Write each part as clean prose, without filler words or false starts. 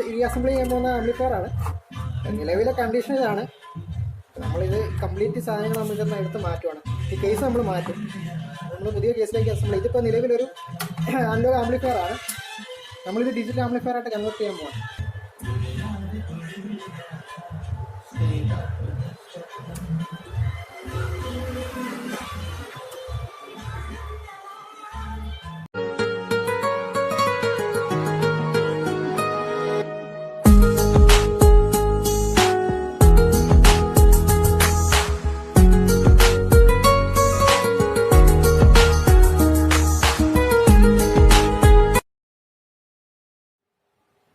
Reassemble ചെയ്യാൻ പോകുന്ന amplifier ആണ്. നിലവിലെ കണ്ടീഷൻ ഇതാണ്. നമ്മളിത് കംപ്ലീറ്റ് സാധനങ്ങൾ നമ്മളിതൊന്ന് എടുത്ത് മാറ്റുവാണ്. ഈ കേസ് നമ്മൾ മാറ്റും. നമ്മൾ പുതിയ കേസിലേക്ക് അസംബിൾ. ഇതിപ്പോൾ നിലവിലൊരു അനലോഗ് ആംപ്ലിഫയർ ആണ്. നമ്മളിത് ഡിജിറ്റൽ ആംപ്ലിഫയർ ആയിട്ട് കൺവേർട്ട് ചെയ്യാൻ പോവാണ്.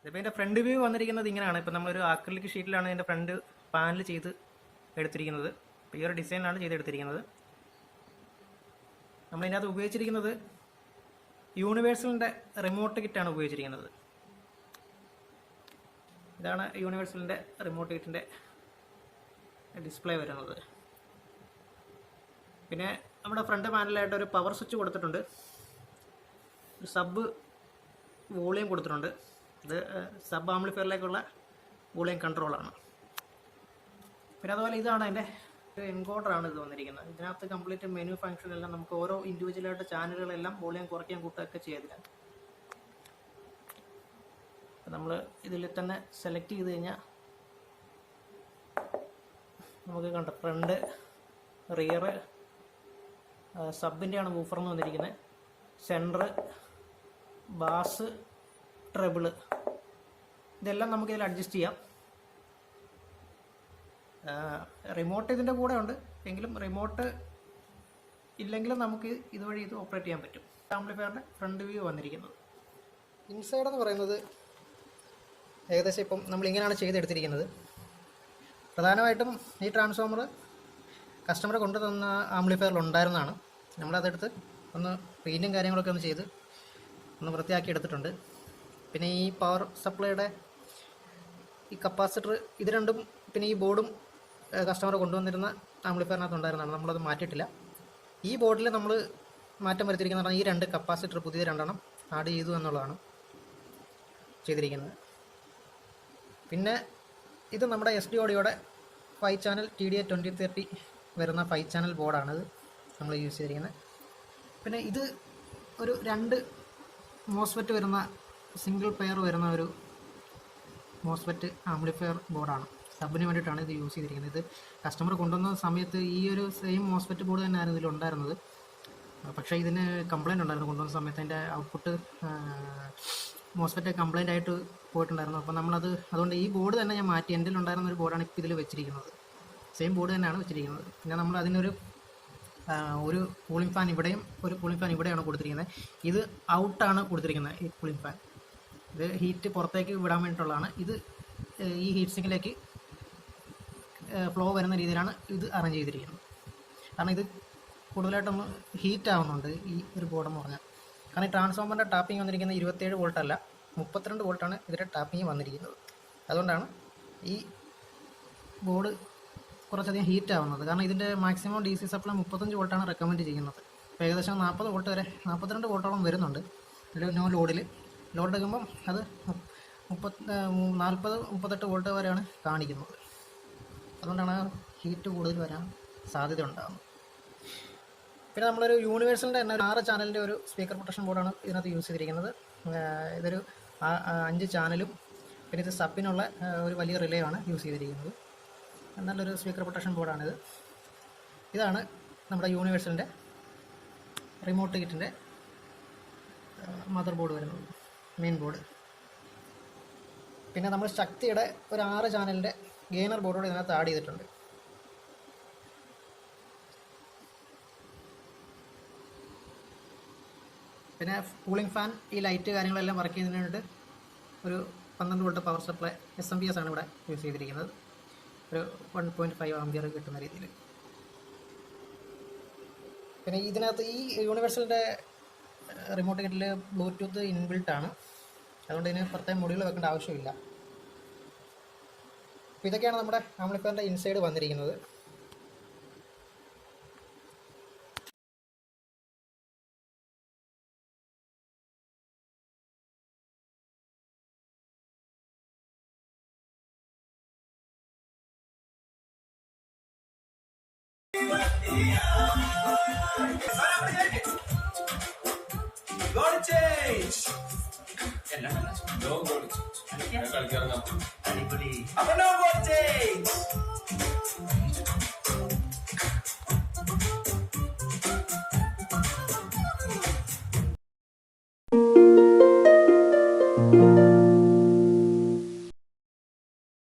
ഇതിപ്പോൾ ഇതിൻ്റെ ഫ്രണ്ട് വ്യൂ വന്നിരിക്കുന്നത് ഇങ്ങനെയാണ്. ഇപ്പോൾ നമ്മളൊരു ആക്രിലിക് ഷീറ്റിലാണ് ഇതിൻ്റെ ഫ്രണ്ട് പാനൽ ചെയ്ത് എടുത്തിരിക്കുന്നത്. ഇപ്പോൾ ഈ ഒരു ഡിസൈനിലാണ് ചെയ്തെടുത്തിരിക്കുന്നത്. നമ്മളിതിനകത്ത് ഉപയോഗിച്ചിരിക്കുന്നത് യൂണിവേഴ്സലിൻ്റെ റിമോട്ട് കിറ്റാണ് ഉപയോഗിച്ചിരിക്കുന്നത്. ഇതാണ് യൂണിവേഴ്സലിൻ്റെ റിമോട്ട് കിറ്റിൻ്റെ ഡിസ്പ്ലേ വരുന്നത്. പിന്നെ നമ്മുടെ ഫ്രണ്ട് പാനലായിട്ട് ഒരു പവർ സ്വിച്ച് കൊടുത്തിട്ടുണ്ട്. ഒരു സബ് വോളിയം കൊടുത്തിട്ടുണ്ട്. ഇത് സബ് ആംപ്ലിഫയറിലേക്കുള്ള വോളിയം കൺട്രോളാണ്. പിന്നെ അതുപോലെ ഇതാണ് അതിൻ്റെ ഒരു എൻകോഡറാണ് ഇത് വന്നിരിക്കുന്നത്. ഇതിനകത്ത് കംപ്ലീറ്റ് മെനു ഫംഗ്ഷൻ എല്ലാം നമുക്ക് ഓരോ ഇൻഡിവിജ്വലായിട്ട് ചാനലുകളെല്ലാം വോളിയം കുറയ്ക്കാൻ കൂട്ടുകയൊക്കെ ചെയ്തിട്ടാണ്. നമ്മൾ ഇതിൽ തന്നെ സെലക്ട് ചെയ്ത് കഴിഞ്ഞാൽ നമുക്ക് കണ്ട ഫ്രണ്ട്, റിയർ, സബിൻ്റെയാണ് വൂഫർ എന്ന് വന്നിരിക്കുന്നത്. സെൻറ്റർ, ബാസ്, ട്രെബിള്, ഇതെല്ലാം നമുക്കിതിൽ അഡ്ജസ്റ്റ് ചെയ്യാം. റിമോട്ട് ഇതിൻ്റെ കൂടെ ഉണ്ട്. എങ്കിലും റിമോട്ട് ഇല്ലെങ്കിലും നമുക്ക് ഇതുവഴി ഇത് ഓപ്പറേറ്റ് ചെയ്യാൻ പറ്റും. ആംപ്ലിഫയറിൻ്റെ ഫ്രണ്ട് വ്യൂ വന്നിരിക്കുന്നത്. ഇൻസൈഡ് എന്ന് പറയുന്നത് ഏകദേശം ഇപ്പം നമ്മളിങ്ങനെയാണ് ചെയ്തെടുത്തിരിക്കുന്നത്. പ്രധാനമായിട്ടും ഈ ട്രാൻസ്ഫോമർ കസ്റ്റമർ കൊണ്ടുതന്ന ആംപ്ലിഫയറിൽ ഉണ്ടായിരുന്നതാണ്. നമ്മളതെടുത്ത് ഒന്ന് പെയിൻറ്റും കാര്യങ്ങളൊക്കെ ഒന്ന് ചെയ്ത് ഒന്ന് വൃത്തിയാക്കി എടുത്തിട്ടുണ്ട്. പിന്നെ ഈ പവർ സപ്ലൈയുടെ ഈ കപ്പാസിറ്റർ, ഇത് രണ്ടും പിന്നെ ഈ ബോർഡും കസ്റ്റമർ കൊണ്ടുവന്നിരുന്ന ആംപ്ലിഫയറിനകത്ത് ഉണ്ടായിരുന്നതാണ്. നമ്മളത് മാറ്റിയിട്ടില്ല. ഈ ബോർഡിൽ നമ്മൾ മാറ്റം വരുത്തിയിരിക്കുന്നതാണ് ഈ രണ്ട് കപ്പാസിറ്റർ പുതിയ രണ്ടെണ്ണം ആഡ് ചെയ്തു എന്നുള്ളതാണ് ചെയ്തിരിക്കുന്നത്. പിന്നെ ഇത് നമ്മുടെ SDODയുടെ 5 ചാനൽ TDA 2030 വരുന്ന 5 ചാനൽ ബോർഡാണിത് നമ്മൾ യൂസ് ചെയ്തിരിക്കുന്നത്. പിന്നെ ഇത് ഒരു 2 മോസ്ഫെറ്റ് വരുന്ന സിംഗിൾ പെയർ വരുന്ന ഒരു മോസ്ഫെറ്റ് ആംപ്ലിഫയർ ബോർഡാണ്. സബിന് വേണ്ടിയിട്ടാണ് ഇത് യൂസ് ചെയ്തിരിക്കുന്നത്. ഇത് കസ്റ്റമർ കൊണ്ടുവന്ന സമയത്ത് ഈ ഒരു സെയിം മോസ്ഫെറ്റ് ബോർഡ് തന്നെയായിരുന്നു ഇതിലുണ്ടായിരുന്നത്. പക്ഷേ ഇതിന് കംപ്ലയിൻ്റ് ഉണ്ടായിരുന്നു. കൊണ്ടുവന്ന സമയത്ത് അതിൻ്റെ ഔട്ട്പുട്ട് മോസ്ഫെറ്റ് കംപ്ലയിൻ്റ് ആയിട്ട് പോയിട്ടുണ്ടായിരുന്നു. അപ്പോൾ അതുകൊണ്ട് ഈ ബോർഡ് തന്നെ ഞാൻ മാറ്റി. എൻ്റെ ഉണ്ടായിരുന്ന ഒരു ബോർഡാണ് ഇപ്പോൾ ഇതിൽ വെച്ചിരിക്കുന്നത്. സെയിം ബോർഡ് തന്നെയാണ് വെച്ചിരിക്കുന്നത്. പിന്നെ നമ്മൾ അതിനൊരു ഒരു കൂളിംഗ് ഫാൻ ഇവിടെയും ഒരു കൂളിംഗ് ഫാൻ ഇവിടെയാണ് കൊടുത്തിരിക്കുന്നത്. ഇത് ഔട്ടാണ് കൊടുത്തിരിക്കുന്നത്. ഈ കൂളിംഗ് ഫാൻ ഇത് ഹീറ്റ് പുറത്തേക്ക് വിടാൻ വേണ്ടിയിട്ടുള്ളതാണ്. ഇത് ഈ ഹീറ്റ് സിങ്കിലേക്ക് ഫ്ലോ വരുന്ന രീതിയിലാണ് ഇത് അറേഞ്ച് ചെയ്തിരിക്കുന്നത്. കാരണം ഇത് കൂടുതലായിട്ടൊന്ന് ഹീറ്റ് ആവുന്നുണ്ട് ഈ ഒരു ബോർഡെന്ന് പറഞ്ഞാൽ. കാരണം ഈ ട്രാൻസ്ഫോമറിൻ്റെ ടാപ്പിംഗ് വന്നിരിക്കുന്നത് 27 വോൾട്ട് അല്ല, 32 വോൾട്ടാണ് ഇതിൻ്റെ ടാപ്പിംഗ് വന്നിരിക്കുന്നത്. അതുകൊണ്ടാണ് ഈ ബോർഡ് കുറച്ചധികം ഹീറ്റ് ആവുന്നത്. കാരണം ഇതിൻ്റെ മാക്സിമം DC സപ്ലൈ 35 വോൾട്ടാണ് റെക്കമെൻഡ് ചെയ്യുന്നത്. ഇപ്പോൾ ഏകദേശം 40 വോൾട്ട് വരെ 42 വോൾട്ടോളം വരുന്നുണ്ട് നോ ലോഡിൽ. ലോഡ് എടുക്കുമ്പം അത് 40-38 വോൾട്ട് വരെയാണ് കാണിക്കുന്നത്. അതുകൊണ്ടാണ് ഹീറ്റ് കൂടുതൽ വരാൻ സാധ്യത ഉണ്ടാകുന്നത്. പിന്നെ നമ്മളൊരു യൂണിവേഴ്സലിൻ്റെ തന്നെ 6 ചാനലിൻ്റെ ഒരു സ്പീക്കർ പ്രൊട്ടക്ഷൻ ബോർഡാണ് ഇതിനകത്ത് യൂസ് ചെയ്തിരിക്കുന്നത്. ഇതൊരു 5 ചാനലും പിന്നെ ഇത് സബിനുള്ള ഒരു വലിയ റിലേ ആണ് യൂസ് ചെയ്തിരിക്കുന്നത്. നല്ലൊരു സ്പീക്കർ പ്രൊട്ടക്ഷൻ ബോർഡാണിത്. ഇതാണ് നമ്മുടെ യൂണിവേഴ്സലിൻ്റെ റിമോട്ട് കിറ്റിൻ്റെ മദർ ബോർഡ് വരുന്നത്, മെയിൻ ബോർഡ്. പിന്നെ നമ്മൾ ശക്തിയുടെ ഒരു 6 ചാനലിൻ്റെ ഗെയിനർ ബോർഡോട് ഇതിനകത്ത് ആഡ് ചെയ്തിട്ടുണ്ട്. പിന്നെ കൂളിംഗ് ഫാൻ, ഈ ലൈറ്റ് കാര്യങ്ങളെല്ലാം വർക്ക് ചെയ്യുന്നതിന് വേണ്ടിയിട്ട് ഒരു 12 വോൾട്ട് പവർ സപ്ലൈ SMPS ആണ് ഇവിടെ യൂസ് ചെയ്തിരിക്കുന്നത്. ഒരു 1.5 ആംപിയർ കിട്ടുന്ന രീതിയിൽ. പിന്നെ ഇതിനകത്ത് ഈ യൂണിവേഴ്സലിൻ്റെ റിമോട്ട് കിറ്റിൽ ബ്ലൂടൂത്ത് ഇൻബിൽട്ടാണ്. അതുകൊണ്ട് ഇതിന് പ്രത്യേകം മൊഡ്യൂൾ വെക്കേണ്ട ആവശ്യമില്ല. അപ്പോൾ ഇതൊക്കെയാണ് നമ്മുടെ ആംപ്ലിഫയറിൻ്റെ ഇൻസൈഡ് വന്നിരിക്കുന്നത്. Goal change. കളിക്കാറുണ്ട്. അപ്പൊ no goal change.